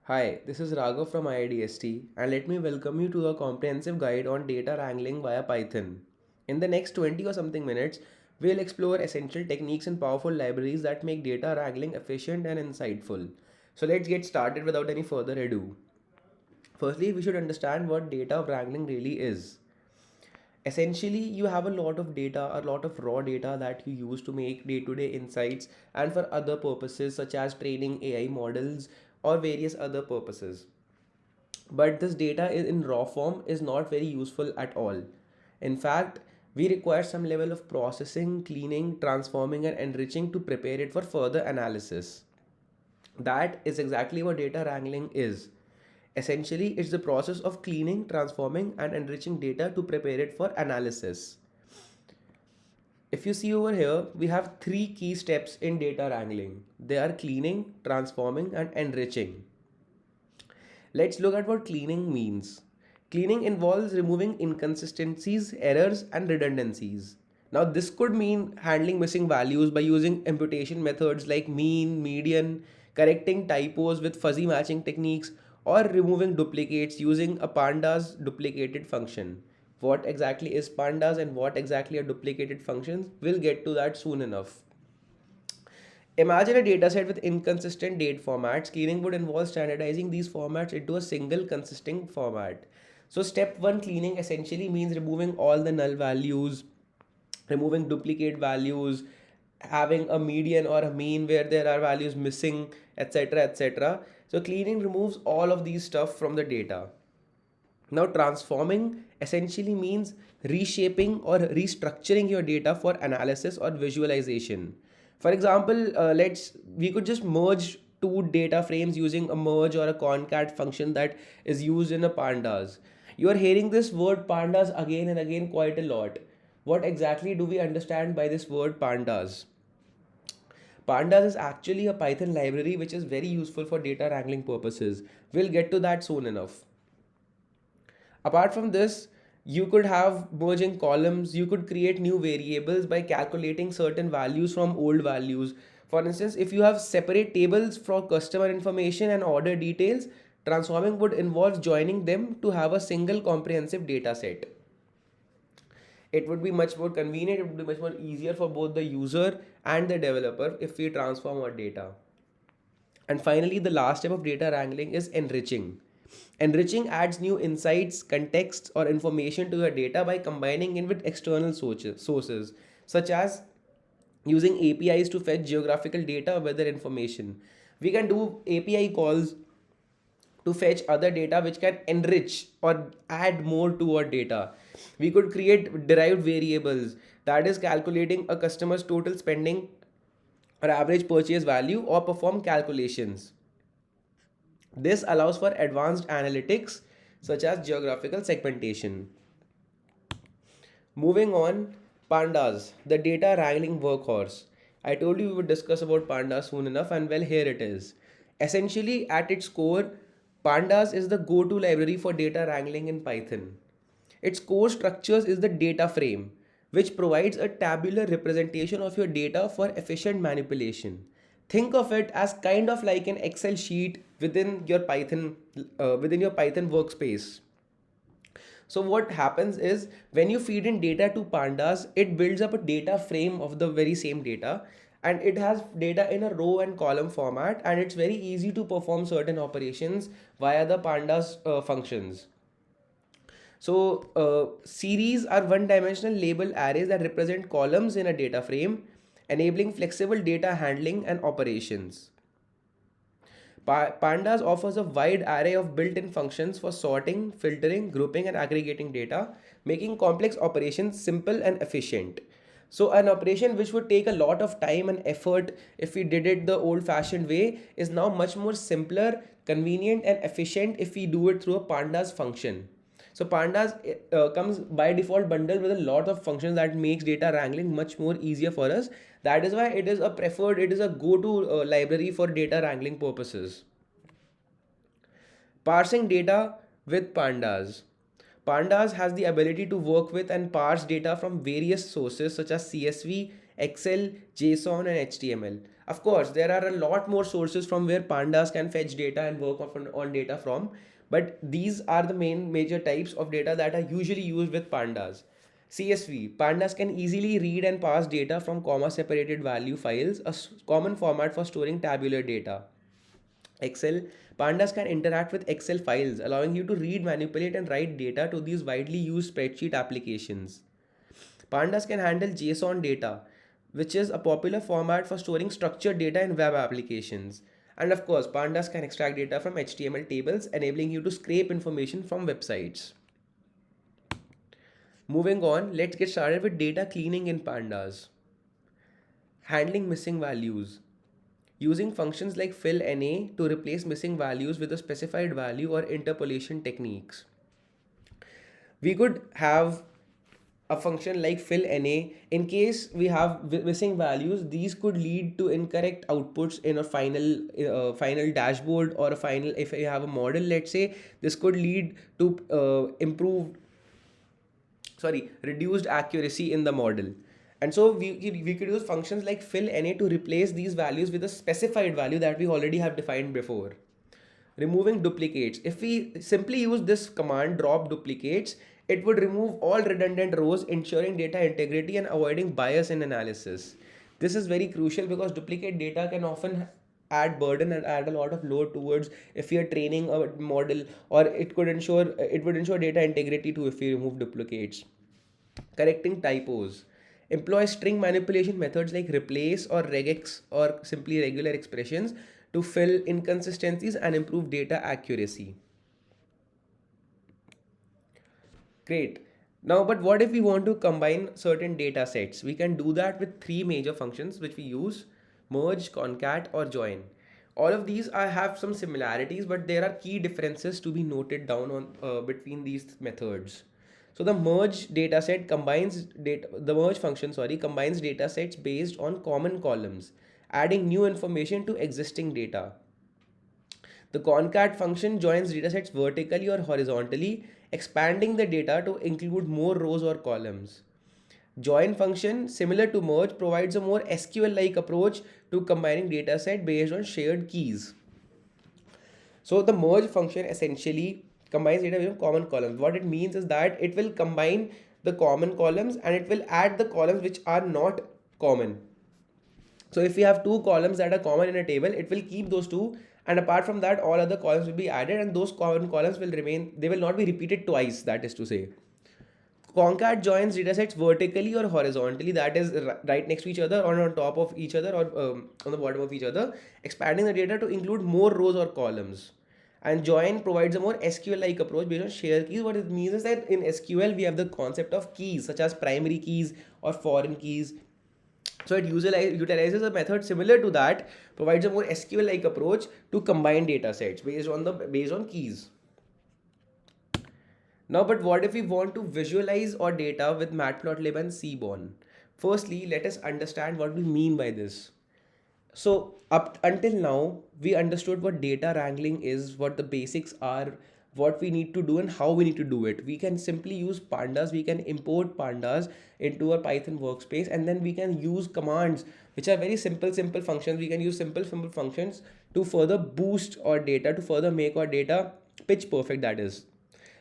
Hi, this is Raghav from IIDST and let me welcome you to a comprehensive guide on data wrangling via Python. In the next 20 or something minutes, we'll explore essential techniques and powerful libraries that make data wrangling efficient and insightful. So let's get started without any further ado. Firstly, we should understand what data wrangling really is. Essentially, you have a lot of data, a lot of raw data that you use to make day-to-day insights and for other purposes such as training AI models or various other purposes. But this data in raw form is not very useful at all. In fact, we require some level of processing, cleaning, transforming, and enriching to prepare it for further analysis. That is exactly what data wrangling is. Essentially, it's the process of cleaning, transforming, and enriching data to prepare it for analysis. If you see over here, we have three key steps in data wrangling. They are cleaning, transforming, and enriching. Let's look at what cleaning means. Cleaning involves removing inconsistencies, errors, and redundancies. Now, this could mean handling missing values by using imputation methods like mean, median, correcting typos with fuzzy matching techniques, or removing duplicates using a pandas duplicated function. What exactly is pandas and what exactly are duplicated functions? We'll get to that soon enough. Imagine a dataset with inconsistent date formats. Cleaning would involve standardizing these formats into a single consistent format. So, step one cleaning essentially means removing all the null values, removing duplicate values, having a median or a mean where there are values missing, etc. etc. So, cleaning removes all of these stuff from the data. Now, transforming essentially means reshaping or restructuring your data for analysis or visualization. For example, let's we could just merge two data frames using a merge or a concat function that is used in a pandas. You are hearing this word pandas again and again quite a lot. What exactly do we understand by this word pandas? Pandas is actually a Python library which is very useful for data wrangling purposes. We'll get to that soon enough. Apart from this, you could have merging columns, you could create new variables by calculating certain values from old values. For instance, if you have separate tables for customer information and order details, transforming would involve joining them to have a single comprehensive data set. It would be much more convenient, it would be much more easier for both the user and the developer if we transform our data. And finally, the last step of data wrangling is enriching. Enriching adds new insights, contexts, or information to your data by combining it with external sources, such as using APIs to fetch geographical data or weather information. We can do API calls to fetch other data which can enrich or add more to our data. We could create derived variables, that is calculating a customer's total spending or average purchase value or perform calculations. This allows for advanced analytics such as geographical segmentation. Moving on, pandas, the data wrangling workhorse. I told you we would discuss about pandas soon enough, and well, here it is. Essentially, at its core, pandas is the go-to library for data wrangling in Python. Its core structures is the data frame, which provides a tabular representation of your data for efficient manipulation. Think of it as kind of like an Excel sheet within your Python workspace. So what happens is when you feed in data to pandas, it builds up a data frame of the very same data, and it has data in a row and column format, and it's very easy to perform certain operations via the pandas functions. So series are one-dimensional label arrays that represent columns in a data frame, enabling flexible data handling and operations. Pandas offers a wide array of built-in functions for sorting, filtering, grouping, and aggregating data, making complex operations simple and efficient. So an operation which would take a lot of time and effort if we did it the old-fashioned way is now much more simpler, convenient, and efficient if we do it through a pandas function. So pandas comes by default bundled with a lot of functions that makes data wrangling much more easier for us. That is why it is a go-to library for data wrangling purposes. Parsing data with pandas. Pandas has the ability to work with and parse data from various sources such as CSV, Excel, JSON, and HTML. Of course, there are a lot more sources from where pandas can fetch data and work on data from, but these are the major types of data that are usually used with pandas. CSV, pandas can easily read and pass data from comma separated value files, a common format for storing tabular data. Excel, pandas can interact with Excel files, allowing you to read, manipulate, and write data to these widely used spreadsheet applications. Pandas can handle JSON data, which is a popular format for storing structured data in web applications. And of course, pandas can extract data from HTML tables, enabling you to scrape information from websites. Moving on, let's get started with data cleaning in pandas. Handling missing values. Using functions like fill_na to replace missing values with a specified value or interpolation techniques. We could have a function like fill_na. In case we have missing values, these could lead to incorrect outputs in a final dashboard or a final, if you have a model, let's say, this could lead to reduced accuracy in the model. And so we could use functions like fill_na to replace these values with a specified value that we already have defined before. Removing duplicates. If we simply use this command drop duplicates, it would remove all redundant rows, ensuring data integrity and avoiding bias in analysis. This is very crucial because duplicate data can often add burden and add a lot of load towards if you're training a model, or it would ensure data integrity too if we remove duplicates. Correcting typos. Employ string manipulation methods like replace or regex or simply regular expressions to fill inconsistencies and improve data accuracy. Great. Now, but what if we want to combine certain data sets? We can do that with three major functions which we use: merge, concat, or join. All of these have some similarities, but there are key differences to be noted down on between these methods. So the merge dataset combines data. The merge function, combines data sets based on common columns, adding new information to existing data. The concat function joins datasets vertically or horizontally, expanding the data to include more rows or columns. Join function, similar to merge, provides a more SQL-like approach to combining dataset based on shared keys. So the merge function essentially combines data with common columns. What it means is that it will combine the common columns and it will add the columns which are not common. So if we have two columns that are common in a table, it will keep those two, and apart from that, all other columns will be added, and those common columns will remain. They will not be repeated twice. That is to say, concat joins datasets vertically or horizontally, that is right next to each other or on top of each other or on the bottom of each other, expanding the data to include more rows or columns. And join provides a more SQL-like approach based on shared keys. What it means is that in SQL we have the concept of keys such as primary keys or foreign keys. So it utilizes a method similar to that, provides a more SQL-like approach to combine data sets based on keys. Now, but what if we want to visualize our data with Matplotlib and Seaborn? Firstly, let us understand what we mean by this. So up until now, we understood what data wrangling is, what the basics are, what we need to do and how we need to do it. We can simply use pandas, we can import pandas into our Python workspace, and then we can use commands which are very simple functions. We can use simple functions to further boost our data, to further make our data pitch perfect, that is.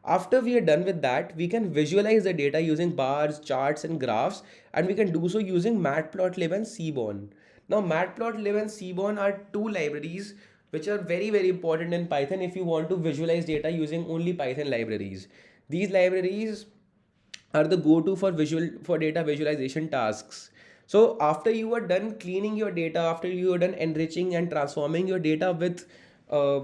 After we are done with that, we can visualize the data using bars, charts, and graphs, and we can do so using Matplotlib and Seaborn. Now, Matplotlib and Seaborn are two libraries which are very important in Python if you want to visualize data using only Python libraries. These libraries are the go-to for data visualization tasks. So after you are done cleaning your data, after you are done enriching and transforming your data with uh,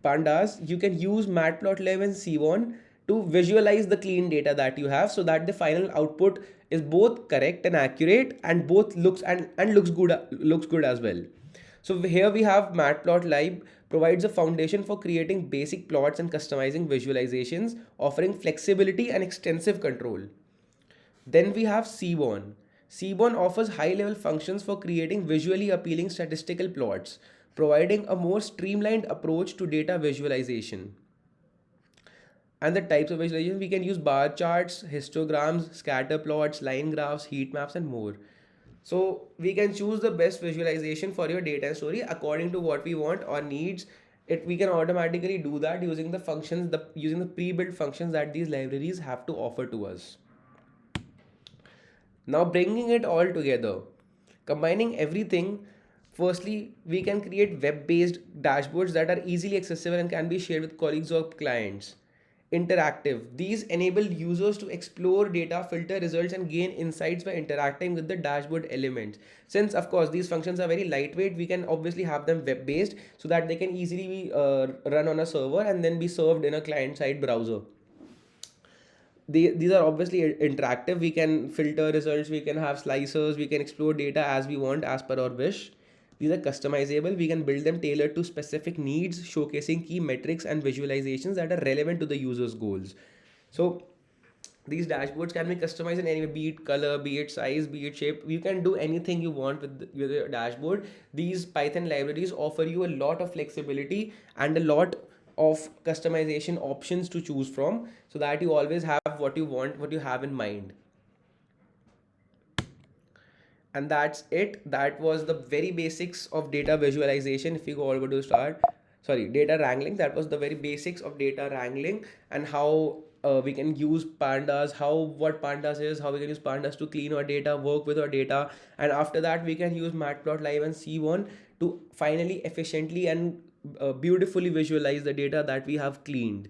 pandas, you can use Matplotlib and Seaborn to visualize the clean data that you have, so that the final output is both correct and accurate, and both looks good as well. So here we have Matplotlib provides a foundation for creating basic plots and customizing visualizations, offering flexibility and extensive control. Then we have Seaborn. Seaborn offers high-level functions for creating visually appealing statistical plots, providing a more streamlined approach to data visualization. And the types of visualization, we can use bar charts, histograms, scatter plots, line graphs, heat maps, and more. So we can choose the best visualization for your data and story according to what we want or needs. It we can automatically do that using the functions, the using the pre-built functions that these libraries have to offer to us. Now bringing it all together, combining everything, firstly, we can create web-based dashboards that are easily accessible and can be shared with colleagues or clients. Interactive. These enable users to explore data, filter results, and gain insights by interacting with the dashboard elements. Since, of course, these functions are very lightweight, we can obviously have them web-based so that they can easily be run on a server and then be served in a client-side browser. These are obviously interactive. We can filter results, we can have slicers, we can explore data as we want as per our wish. These are customizable. We can build them tailored to specific needs, showcasing key metrics and visualizations that are relevant to the user's goals. So these dashboards can be customized in any way, be it color, be it size, be it shape. You can do anything you want with your dashboard. These Python libraries offer you a lot of flexibility and a lot of customization options to choose from, so that you always have what you want, what you have in mind. And that's it. That was the very basics of data visualization. If you go over to start, sorry, data wrangling, that was the very basics of data wrangling, and how we can use pandas, how what pandas is, how we can use pandas to clean our data, work with our data. And after that we can use matplotlib and c1 to finally efficiently and beautifully visualize the data that we have cleaned.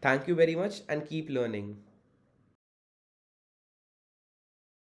Thank you very much and keep learning.